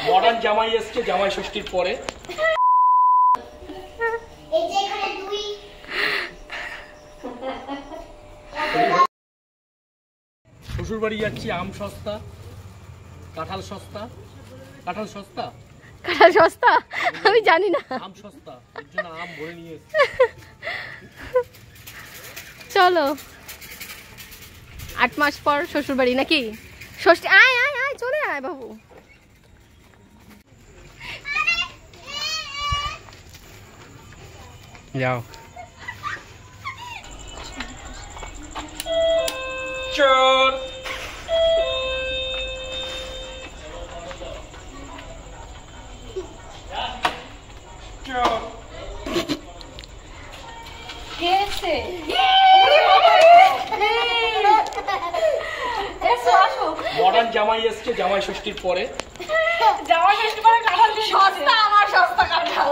Modern জামাই এসছে জামাই ষষ্ঠীর পরে। শ্বশুর বাড়ি যাচ্ছি, আম সস্তা, কাঁঠাল সস্তা। কাঁঠাল সস্তা, কাঁঠাল সস্তা আমি জানি না, আম সস্তা, এর জন্য আম ভরে নিয়ে এসছি। চলো 8 মাস পর শ্বশুর বাড়ি নাকি ষষ্ঠী। আয় আয় আয় চলে আয় বাবু। যাও চল। মডার্ন জামাই এসছে জামাই ষষ্ঠীর পরে। জামাই ষষ্ঠী পরে কাঁঠাল দিয়ে সস্তা, আমার সস্তা কাঁঠাল।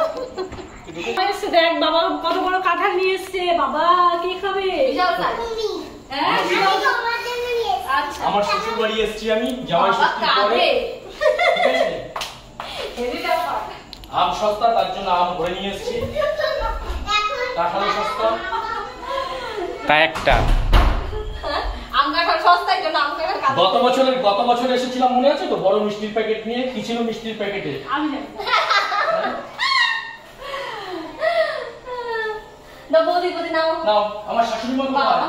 দেখ বাবা কত বড় কাঁঠাল নিয়ে এসছে। বাবা কে খাবে? আমার শ্বশুর বাড়ি এসছি আমি জামাই ষষ্ঠীর পরে। আম সস্তা, তার জন্য আম ভরে নিয়ে এসছি। কাঁঠাল সস্তা, তা একটা। গত বছর এসেছিলাম মনে আছে তো, বড় মিষ্টির প্যাকেট নিয়ে। কি ছিল মিষ্টির প্যাকেটে? আমার শাশুড়ি মা কোথায়?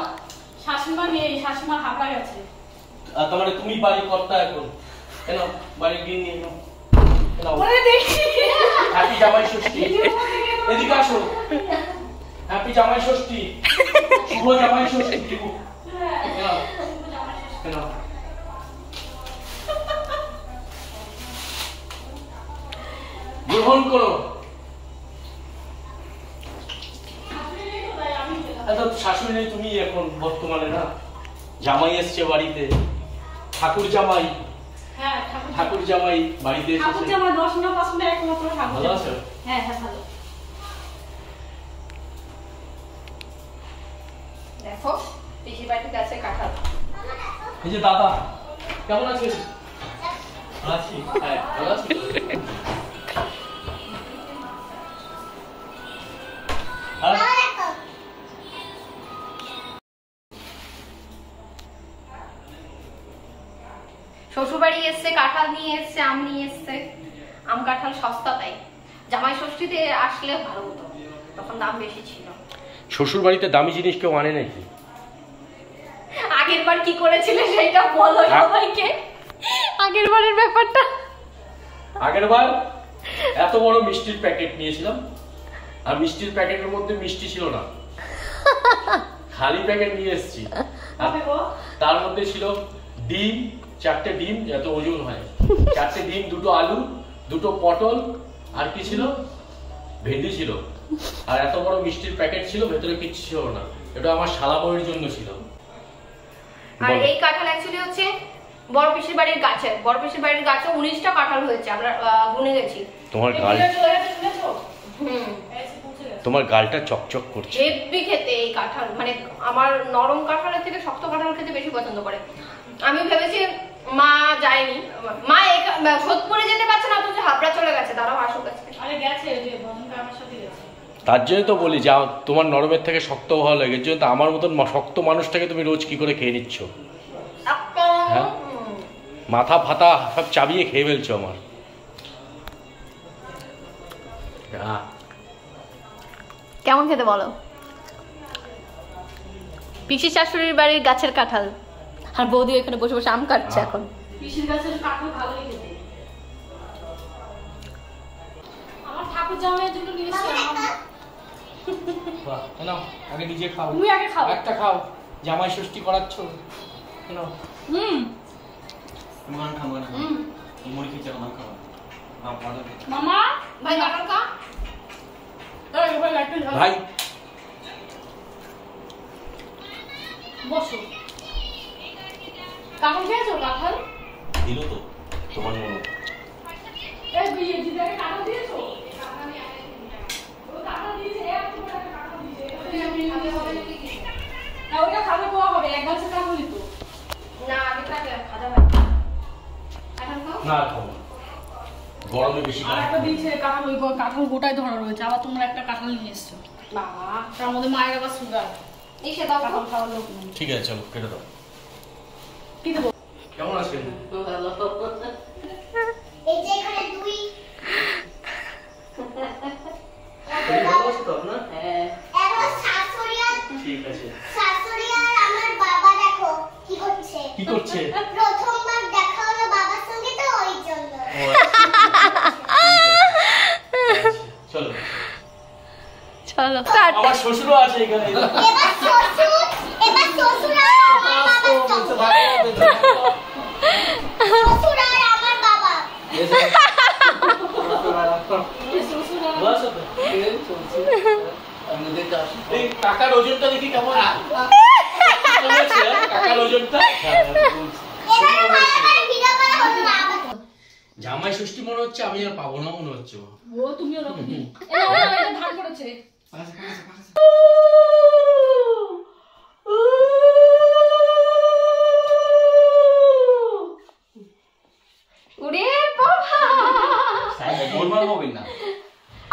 শাশুড়িমা নেই, শাশুড়িমা হাঁকা গেছে। তার মানে তুমি বাড়ি কর্তা এখন। কেন বাড়ির দিন নিয়ে নাও। হ্যাপি জামাই ষষ্ঠী। এদিকে আসো। হ্যাপি জামাই ষষ্ঠী, শুভ জামাই ষষ্ঠী। গ্রহণ করো। শাশুড়ি নেই, তুমি এখন বর্তমানে না। জামাই এসছে বাড়িতে, ঠাকুর জামাই। হ্যাঁ ঠাকুর জামাই বাড়িতে এসেছে। ঠাকুর জামাই 10 না 5 না একমাত্র ঠাকুর। ভালো আছো? হ্যাঁ হ্যাঁ ভালো। দেখো পিসি বাড়িতে আছে কাঁঠাল। এই যে দাদা, কেমন আছিস? আছি, হ্যাঁ ভালো আছি। শ্বশুর বাড়ি এসছে, কাঁঠাল নিয়ে এসছে, আম নিয়ে এসছে। আম কাঁঠাল সস্তা, তাই জামাই ষষ্ঠীতে আসলে ভালো হতো, তখন দাম বেশি ছিল। শ্বশুর বাড়িতে দামি জিনিস কেউ আনে নাকি? আগের বার কি করেছিলে সেটা বলো সবাইকে, আগের বারের ব্যাপারটা। আগের বার এত বড় মিষ্টির প্যাকেট নিয়েছিলাম, আর মিষ্টির প্যাকেটের মধ্যে মিষ্টি ছিল না, খালি প্যাকেট নিয়ে এসেছি। তার মধ্যে ছিল ডিম, 4টে ডিম, যত ওজন হয়, 4টে ডিম, 2টো আলু, 2টো পটল, আর কি ছিল, ভেন্ডি ছিল। আর এত বড় মিষ্টির প্যাকেট ছিল, ভেতরে কিচ্ছু ছিল না। এটা আমার শালা বউয়ের জন্য ছিল। আর এই কাঁঠাল অ্যাকচুয়ালি হচ্ছে বড় পিসির বাড়ির গাছে। বড় পিসির বাড়ির গাছে 19টা কাঁঠাল হয়েছে, আমরা গুনে গেছি। তোমার গালটা চকচক করছে। হেভি খেতে এই কাঁঠাল, মানে আমার নরম কাঁঠালের থেকে শক্ত কাঁঠাল খেতে বেশি পছন্দ করে। আমি ভেবেছি মা যায়নি, মা সোদপুরে যেতে পারছে না, অথচ হাবড়া চলে গেছে। দাঁড়াও আসুক আজকে। আরে গেছে, ওই যে বন্ধনটা আমার সাথে গেছে। তার জন্য তো বলি যে তোমার নরমের থেকে শক্ত ভালো লাগে। এর জন্য তো আমার মতন শক্ত মানুষটাকে তুমি রোজ কি করে খেয়ে নিচ্ছ? হ্যাঁ, মাথা ফাতা সব চাবিয়ে খেয়ে ফেলছো আমার। কেমন খেতে বলো? পিসি শাশুড়ির বাড়ির গাছের কাঁঠাল, আর বৌদি এখানে বসে বসে আম কাটছে এখন। পিসির গাছের কাঁঠাল ভালোই খেতে। আমার ঠাকুর জামাইয়ের জন্য নিয়ে এসেছি। নাও আগে নিজে খাও। তুমি আগে খাও। একটা খাও, জামাই ষষ্ঠী করাচ্ছ। নাও। মান খাবো না। মুড়ি খেতে আমার খাওয়া। মামা ভাই কাঁঠাল খা। ভাই বসো। কাঁঠাল খেয়েছো? কাঁঠাল দিল তো তোমার মনে। এই বিয়ে দিদাকে কাঁঠাল দিয়েছো? কাঁঠাল দিয়েছে, এক টুকরা কাঁঠাল দিয়েছে। না ওটা খাবে কোয়া হবে, এক গাছের কাঁঠালই তো। না খাবো না। গরমে বেশি আর একটা দিয়েছে কাঁঠাল, ওই কাঁঠাল গোটায় ধরা রয়েছে, আবার তোমরা একটা কাঁঠাল নিয়ে এসছো। বাবা, তার মধ্যে মায়ের আবার সুগার, এসে দাও কাঁঠাল খাওয়ার লোক নেই। ঠিক আছে চলো কেটে দাও। কি দেবো? কেমন আছেন? এই যে এখানে দুই ভালো আছো তো আপনার? এখন শাশুড়ি আর ঠিক আছে। শাশুড়ি আর আমার বাবা দেখো কি করছে। কি করছে? প্রথমবার দেখা হলো বাবার সঙ্গে তো ওই জন্য। ও আচ্ছা। চলো চলো আমার শ্বশুরও আছে এখানে। এবার শ্বশুর আর আমার বাবার সঙ্গে। শ্বশুর আর আমার বাবা। এই কাকার ওজনটা দেখি কেমন কমেছে, কাকার ওজনটা। এবারে ভালো করে ভিডিও করা হলো না আবার। জামাই ষষ্ঠী মনে হচ্ছে আমি আর পাবো না মনে হচ্ছে। ও তুমিও রকম এটা ধার করেছে। ওরে বাবা! গোলমাল হবেন না।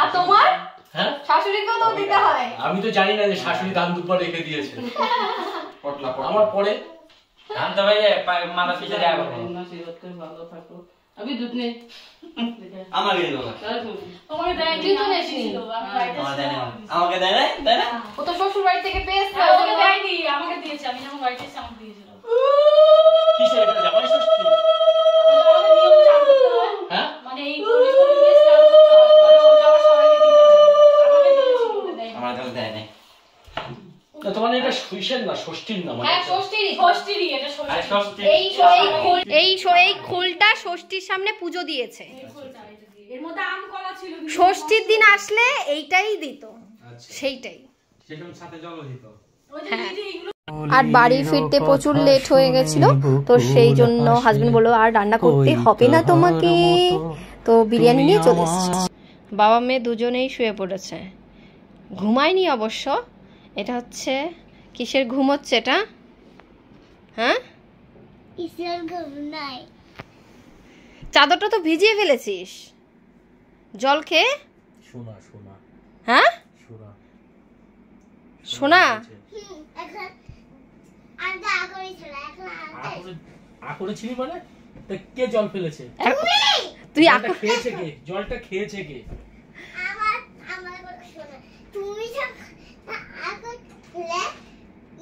আর তোমার হ্যাঁ শাশুড়িকেও তো দিতে হয়। আমি তো জানি না যে শাশুড়ি ধান দুপুর রেখে দিয়েছে। আমার পরে ধান তো ভাই মাথা পিছে দেয়া করবো। আমি দুধ নেই। আমাকে দিল না। তোমাকে দেয়নি, তুই তো আমি নেসনি। দিয়েছিল, আমি বাড়িতে আমার দেয় না। ছিলাম। আমাকে দেয় না, দেয় না। ও তো শ্বশুর বাড়ি থেকে পেয়েছে। হ্যাঁ, ওকে দেয়নি, আমাকে দিয়েছে, আমি যখন বাড়িতে এসে আমাকে দিয়েছিল। কিসে এটা জামাই ষষ্ঠী? আমাদের নিয়ম চালু করতে হয়, হ্যাঁ মানে এই পরিবারের নিয়ে চালু করতে হয়, মানে ওটা আবার সবাইকে দিতে হয়। আমাকে দিয়েছিল, ওকে দেয়নি। আমার তো দেয় না। না তোমার এটা সুইসের না ষষ্ঠীর না মানে হ্যাঁ ষষ্ঠীরই। ষষ্ঠীরই, এটা আর ষষ্ঠী। ষষ্ঠী। এই খোলটা ষষ্ঠীর সামনে পুজো দিয়েছে। এর মধ্যে আম কলা ছিল, কিন্তু ষষ্ঠীর দিন আসলে এইটাই দিত, সেইটাই। সেটার সাথে জল দিত। ওই যে এই যে এগুলো আর বাড়ি ফিরতে প্রচুর লেট হয়ে গেছিল, তো সেই জন্য হাজবেন্ড বললো আর রান্না করতে হবে না তোমাকে, তো বিরিয়ানি নিয়ে চলে এসেছে। বাবা মেয়ে দুজনেই শুয়ে পড়েছে, ঘুমায়নি অবশ্য। এটা হচ্ছে কিসের ঘুম হচ্ছে এটা? হ্যাঁ কিসের ঘুম নাই। চাদরটা তো ভিজিয়ে ফেলেছিস জল খেয়ে। শোনা শোনা হ্যাঁ শোনা সোনা, এখন আর যা করেছিল এখন আর করেছিলি মানে তা কে জল ফেলেছে? তুই জলটা খেয়েছে কে? জলটা খেয়েছে কে? আমার কথা শোনো। তুমি যখন এখন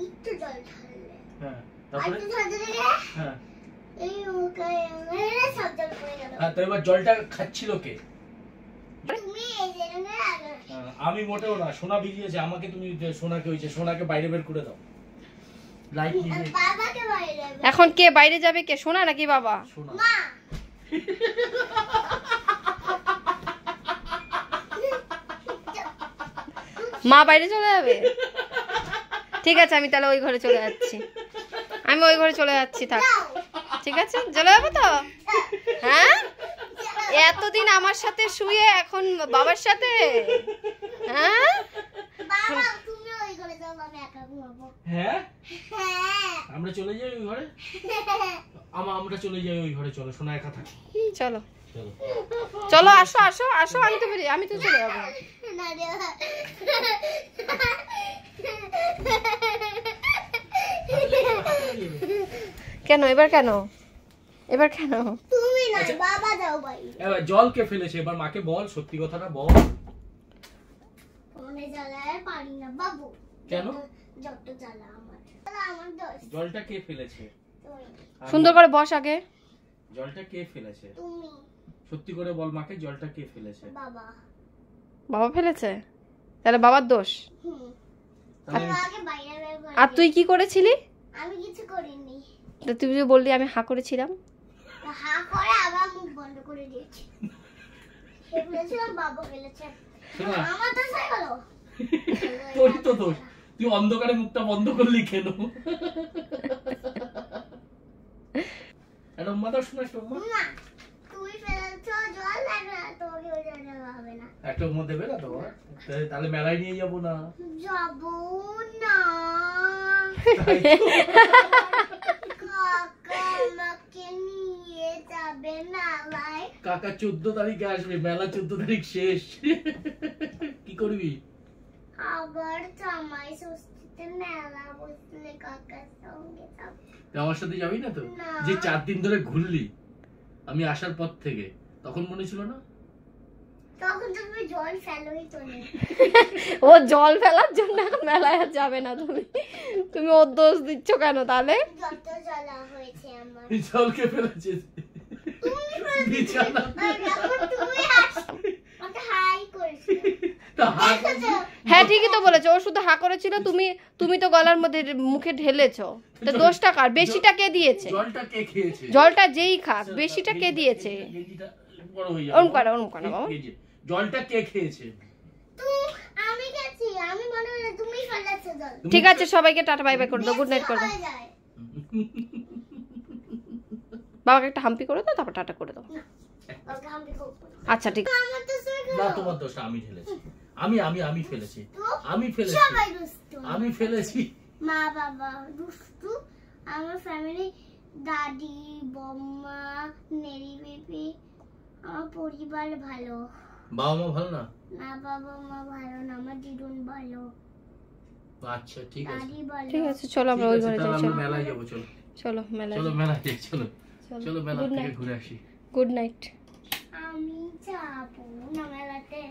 একটু জল ঢাললে, হ্যাঁ আর তারপরে একটু জল দিলে হ্যাঁ এই মুখে মেরে সব জল পড়ে গেল। হ্যাঁ তো এবার জলটা খাচ্ছিল কে? তুমি এই জন্য আগে আমি মোটেও না, সোনা ভিজিয়েছে আমাকে। তুমি সোনাকে হয়েছে, সোনাকে বাইরে বের করে দাও। লাইট নিয়ে বাবাকে বাইরে এখন কে বাইরে যাবে, কে সোনা নাকি বাবা? সোনা মা মা বাইরে চলে যাবে? ঠিক আছে আমি তাহলে ওই ঘরে চলে যাচ্ছি, আমি ওই ঘরে চলে যাচ্ছি। থাক ঠিক আছে, চলে যাবো তো? হ্যাঁ এতদিন আমার সাথে শুয়ে এখন বাবার সাথে? হ্যাঁ বাবা তুমি ওই ঘরে যাও, আমি একা ঘুমাবো। হ্যাঁ হ্যাঁ আমরা চলে যাই ওই ঘরে। আমরা চলে যাই ওই ঘরে। চলো সোনা একা থাকে। চলো চলো চলো, আসো আসো আসো, আমি তো চলে যাবো। না রে কেন এবার, কেন এবার, কেন? তুমি না বাবা যাও বাইরে। এবার জল কে ফেলেছে? এবার মাকে বল, সত্যি কথাটা বল। মনে জ্বালায় পারি না বাবু। কেন? যত জ্বালা আমার দোষ। জলটা কে ফেলেছে? তুমি সুন্দর করে বস আগে। জলটা কে ফেলেছে? তুমি সত্যি করে বল মাকে, জলটা কে ফেলেছে? বাবা। বাবা ফেলেছে? তাহলে বাবার দোষ। হুম তাহলে বাবাকে বাইরে বের করে আর তুই কি করেছিলি? আমি কিছু করিনি। তো তুই যে বললি আমি হা করেছিলাম। হা করে আবার মুখ বন্ধ করে দিয়েছি। সে বলেছিলাম বাবা ফেলেছে। শোনা, আমার তো হয়ে গেল। তোর তো দোষ। তুই অন্ধকারে মুখটা বন্ধ করলি কেন? একটা উম্মা দাও, শোনা একটা উম্মা। না তুমি ফেলেছো জল লাগবে না, তোমাকে ওই জন্য হবে না। একটা উম্মা দেবে না তোমার? তাহলে মেলায় নিয়ে যাবো না। যাবো না। তাই তো। কাকা আমাকে নিয়ে যাবে না কাকা 14 তারিখে আসবে, মেলা 14 তারিখ শেষ। কি করবি? আবার জামাই ষষ্ঠীতে মেলা বসলে কাকার সঙ্গে যাব। আমার সাথে যাবি না তো? না। যে 4 দিন ধরে ঘুরলি আমি আসার পর থেকে, তখন মনে ছিল না? তখন তুমি জল ফেলোই তো না। ও জল ফেলার জন্য এখন মেলায় আর যাবে না। তুমি ওর দোষ দিচ্ছ কেন তাহলে? যত জ্বালা হয়েছে আমার। এই জলকে ফেলেছে বিছানা। আর যখন তুমি আমাকে হাই করেছিলে। তা হাত হ্যাঁ ঠিকই তো বলেছো, ও শুধু হা করেছিল, তুমি তো গলার মধ্যে মুখে ঢেলেছো। তো দোষটা কার? বেশিটা কে দিয়েছে? জলটা কে খেয়েছে? জলটা যেই খাক, বেশিটা কে দিয়েছে? গেঞ্জিটা বড় হয়ে যাবে। ওরম করো বাবা। জলটা কে খেয়েছে? আমি গেছি, আমি মনে হয় তুমি ফেলেছো জল। ঠিক আছে, সবাইকে টাটা বাই বাই করে দাও, গুড নাইট করে দাও। হয়ে যায়। বাবাকে একটা হাম্পি করে দাও, তারপর টাটা করে দাও। ওকে আমি করবো না। আচ্ছা ঠিক আমার তো সঙ্গে না, তোমার দোষ, আমি ঢেলেছি। আমি ফেলেছি। আমি ফেলেছি। সবাই দুষ্টু। আমি ফেলেছি। মা বাবা দুষ্টু, আমার ফ্যামিলি দাদি বম্মা নেরি বেবি, আমার পরিবার ভালো বাবা মা ভালো না? না। বাবা মা ভালো না, আমার দিদুন ভালো, আচ্ছা ঠিক আছে। দাদি ভালো। ঠিক আছে, চলো আমরা ওই ঘরে যাই। আমরা চলো মেলায় যাবো, চলো চলো মেলায় চলো মেলায় যাই, চলো চলো। চলো মেলা Good থেকে night. ঘুরে আসি। Good night. আমি যাবো না মেলাতে।